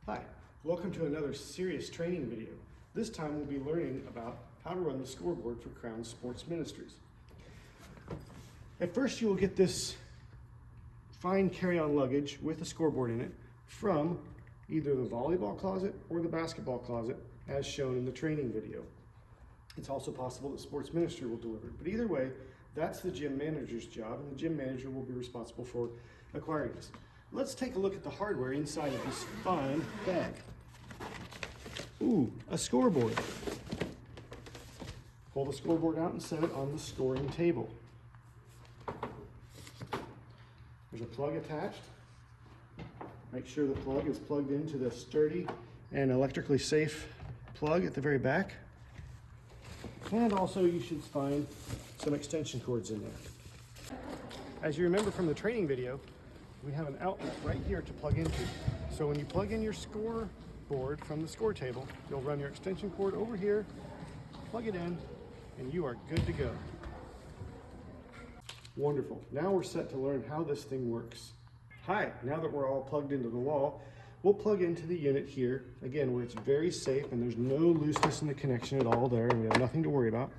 Hi, welcome to another serious training video. This time we'll be learning about how to run the scoreboard for Crown Sports Ministries. At first you will get this fine carry-on luggage with a scoreboard in it from either the volleyball closet or the basketball closet as shown in the training video. It's also possible that Sports Ministry will deliver it, but either way, that's the gym manager's job, and the gym manager will be responsible for acquiring this. Let's take a look at the hardware inside of this fine bag. Ooh, a scoreboard. Pull the scoreboard out and set it on the scoring table. There's a plug attached. Make sure the plug is plugged into the sturdy and electrically safe plug at the very back. And also you should find some extension cords in there. As you remember from the training video, we have an outlet right here to plug into. So when you plug in your scoreboard from the score table, you'll run your extension cord over here, plug it in, and you are good to go. Wonderful. Now we're set to learn how this thing works. Hi, now that we're all plugged into the wall, we'll plug into the unit here, again, where it's very safe and there's no looseness in the connection at all there, and we have nothing to worry about.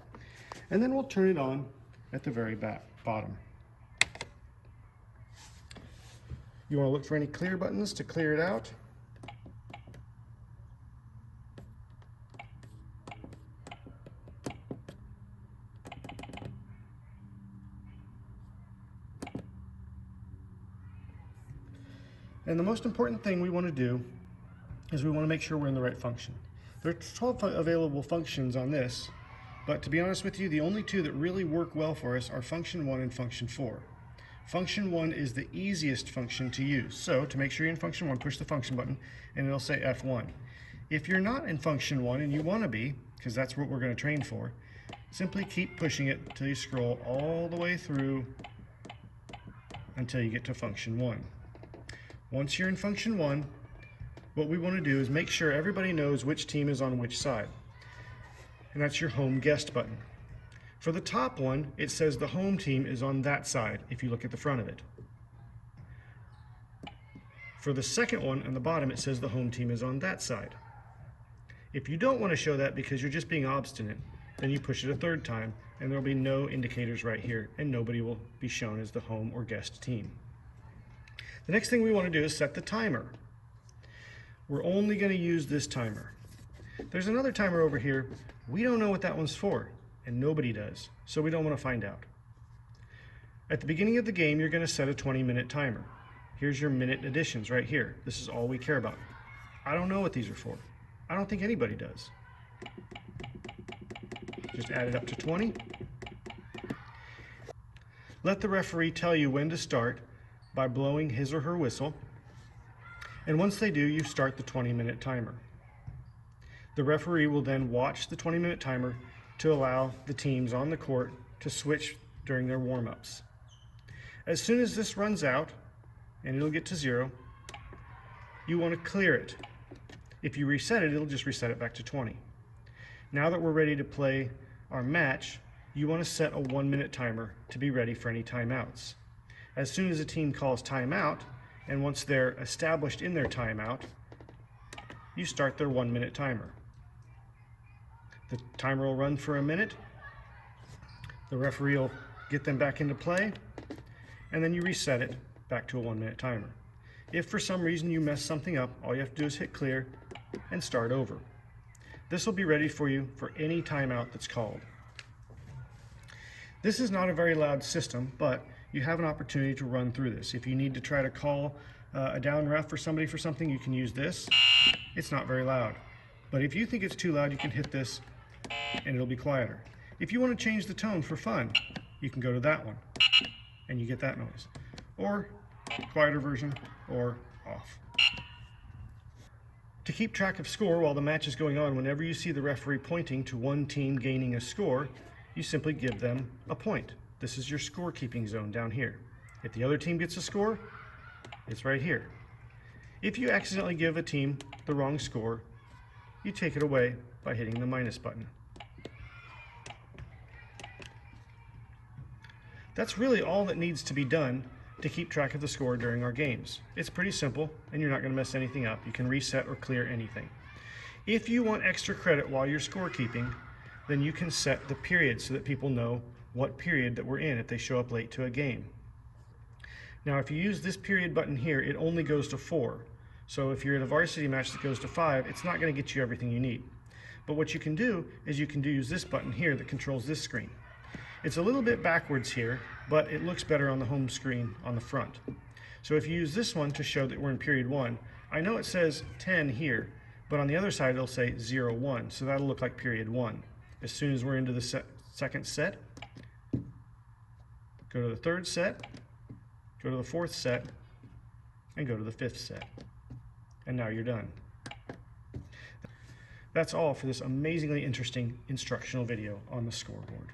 And then we'll turn it on at the very bottom. You want to look for any clear buttons to clear it out. And the most important thing we want to do is we want to make sure we're in the right function. There are 12 available functions on this, but to be honest with you, the only two that really work well for us are function 1 and function 4. Function 1 is the easiest function to use. So to make sure you're in function 1, push the function button and it'll say F1. If you're not in function 1 and you want to be, because that's what we're going to train for, simply keep pushing it until you scroll all the way through until you get to function 1. Once you're in function 1, what we want to do is make sure everybody knows which team is on which side. And that's your home guest button. For the top one, it says the home team is on that side if you look at the front of it. For the second one on the bottom, it says the home team is on that side. If you don't want to show that because you're just being obstinate, then you push it a third time and there'll be no indicators right here and nobody will be shown as the home or guest team. The next thing we want to do is set the timer. We're only going to use this timer. There's another timer over here. We don't know what that one's for. And nobody does, so we don't want to find out. At the beginning of the game, you're going to set a 20-minute timer. Here's your minute additions right here. This is all we care about. I don't know what these are for. I don't think anybody does. Just add it up to 20. Let the referee tell you when to start by blowing his or her whistle. And once they do, you start the 20-minute timer. The referee will then watch the 20-minute timer to allow the teams on the court to switch during their warm-ups. As soon as this runs out, and it'll get to 0, you want to clear it. If you reset it, it'll just reset it back to 20. Now that we're ready to play our match, you want to set a 1-minute timer to be ready for any timeouts. As soon as a team calls timeout, and once they're established in their timeout, you start their 1-minute timer. The timer will run for a minute, the referee will get them back into play, and then you reset it back to a 1-minute timer. If for some reason you mess something up, all you have to do is hit clear and start over. This will be ready for you for any timeout that's called. This is not a very loud system, but you have an opportunity to run through this. If you need to try to call a down ref or somebody for something, you can use this. It's not very loud. But if you think it's too loud, you can hit this and it'll be quieter. If you want to change the tone for fun, you can go to that one and you get that noise. Or quieter version, or off. To keep track of score while the match is going on, whenever you see the referee pointing to one team gaining a score, you simply give them a point. This is your scorekeeping zone down here. If the other team gets a score, it's right here. If you accidentally give a team the wrong score, you take it away by hitting the minus button. That's really all that needs to be done to keep track of the score during our games. It's pretty simple, and you're not going to mess anything up. You can reset or clear anything. If you want extra credit while you're scorekeeping, then you can set the period so that people know what period that we're in if they show up late to a game. Now, if you use this period button here, it only goes to 4. So if you're at a varsity match that goes to 5, it's not going to get you everything you need. But what you can do is you can use this button here that controls this screen. It's a little bit backwards here, but it looks better on the home screen on the front. So if you use this one to show that we're in period 1, I know it says 10 here, but on the other side it'll say 0, 1, so that'll look like period 1. As soon as we're into the second set, go to the third set, go to the fourth set, and go to the fifth set. And now you're done. That's all for this amazingly interesting instructional video on the scoreboard.